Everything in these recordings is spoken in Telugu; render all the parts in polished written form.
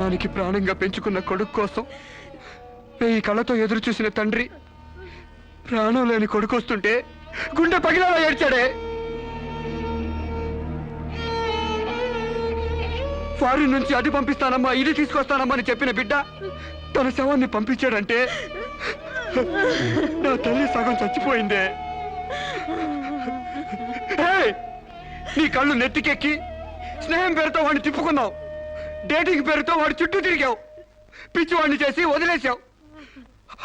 ప్రాణానికి ప్రాణంగా పెంచుకున్న కొడుకు కోసం 1000 కళ్ళతో ఎదురు చూసిన తండ్రి ప్రాణం లేని కొడుకు వస్తుంటే గుండె పగిలేలా ఏడ్చాడే. ఫారిన్ నుంచి అది పంపిస్తానమ్మా ఇది తీసుకొస్తానమ్మా అని చెప్పిన బిడ్డ తన శవాన్ని పంపించాడంటే నా తల్లి సగం చచ్చిపోయిందే. నీ కళ్ళు నెత్తికెక్కి స్నేహం పేరుతో వాడిని తిప్పుకున్నావు, డేటింగ్ పేరుతో వాడి చుట్టూ తిరిగావు, పిచ్చివాడిని చేసి వదిలేశావు.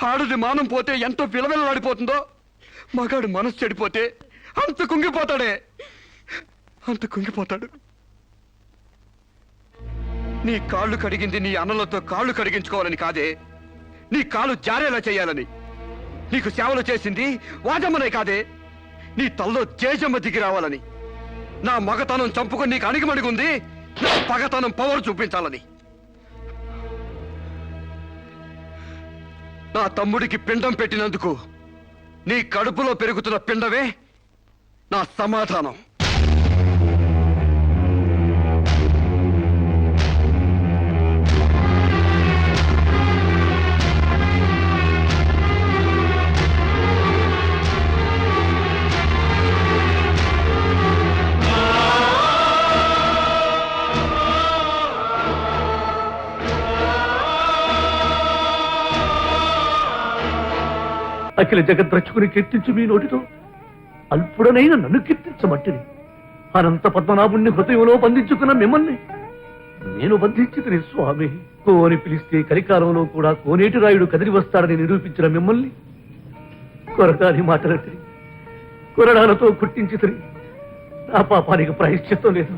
ఆడది మానం పోతే ఎంతో విలవిలలాడిపోతుందో మగాడు మనసు చెడిపోతే అంత కుంగిపోతాడే, అంత కుంగిపోతాడు. నీ కాళ్ళు కడిగింది నీ అన్నలతో కాళ్ళు కడిగించుకోవాలని కాదే, నీ కాళ్ళు జారేలా చేయాలని. నీకు సేవలు చేసింది వాజమ్మనే కాదే, నీ తల్లో జేజమ్మ దిగి రావాలని. నా మగతనం చంపుకొని నీకు అణిగిమణిగుంది నా పగతనం పవర్ చూపించాలని. నా తమ్ముడికి పిండం పెట్టినందుకు నీ కడుపులో పెరుగుతున్న పిండమే నా సమాధానం. అఖిల జగద్రక్షకుని కీర్తించు మీ నోటితో అల్పుడనైన నన్ను కీర్తించమట్టిని. అనంత పద్మనాభుణ్ణి హృదయంలో బంధించుకున్న మిమ్మల్ని నేను బంధించి స్వామి కోని పిలిస్తే కలికాలంలో కూడా కోనేటి రాయుడు కదిలి వస్తాడని నిరూపించిన మిమ్మల్ని కొరటాని మాటలకి కొరడాలతో కుట్టించి నా పాపానికి ప్రాయశ్చిత్తం లేదు.